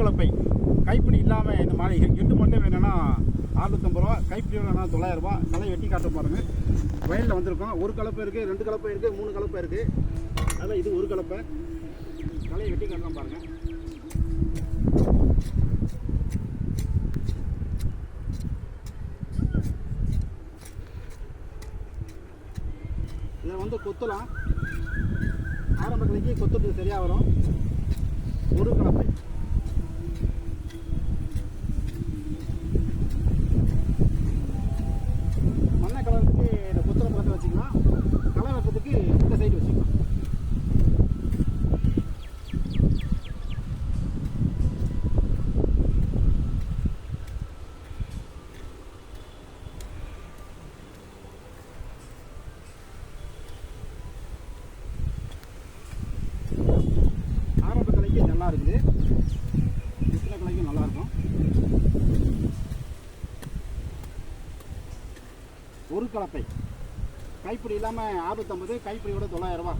கலப்பை கைப்பிடி இல்லாமல் இந்த மாதிரி எட்டு மட்டும் வேணும்னா 650 ரூபா, கைப்பிடியோட வேணா 900 ரூபா. களை வெட்டி காட்ட பாருங்கள். வயலில் வந்திருக்கோம். ஒரு கலப்பை இருக்குது, 2 கலப்பை இருக்குது, 3 கலப்பை இருக்குது. அதில் இது ஒரு கலப்பை. களையை வெட்டி காட்டலாம் பாருங்கள். இதை வந்து கொத்தலாம். ஆரம்ப கலைக்கு கொத்துறது சரியாக வரும். ஒரு கலப்பை. மண்ணை கலருக்கு இந்த கொத்தரை பழத்தை வச்சுக்கலாம். களை வெட்டுறதுக்கு இந்த சைடு வச்சுக்கலாம். ஆரம்ப கலைக்கு நல்லா இருக்குது. சின்ன கலைக்கும் நல்லாயிருக்கும். ஒரு கலப்பை கைப்பிடி இல்லாமல் 650, கைப்பிடியோட 900 ரூபா.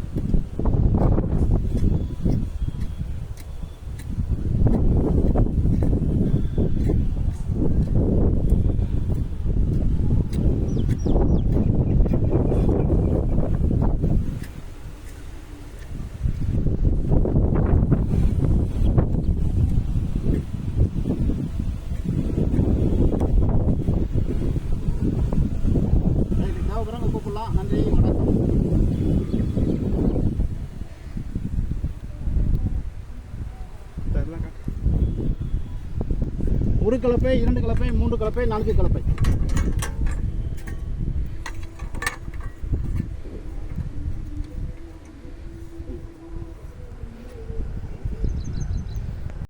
கூப்பிடலாம். நன்றி, வணக்கம். ஒரு கலப்பை, 2 கலப்பை, 3 கலப்பை, 4 கலப்பை.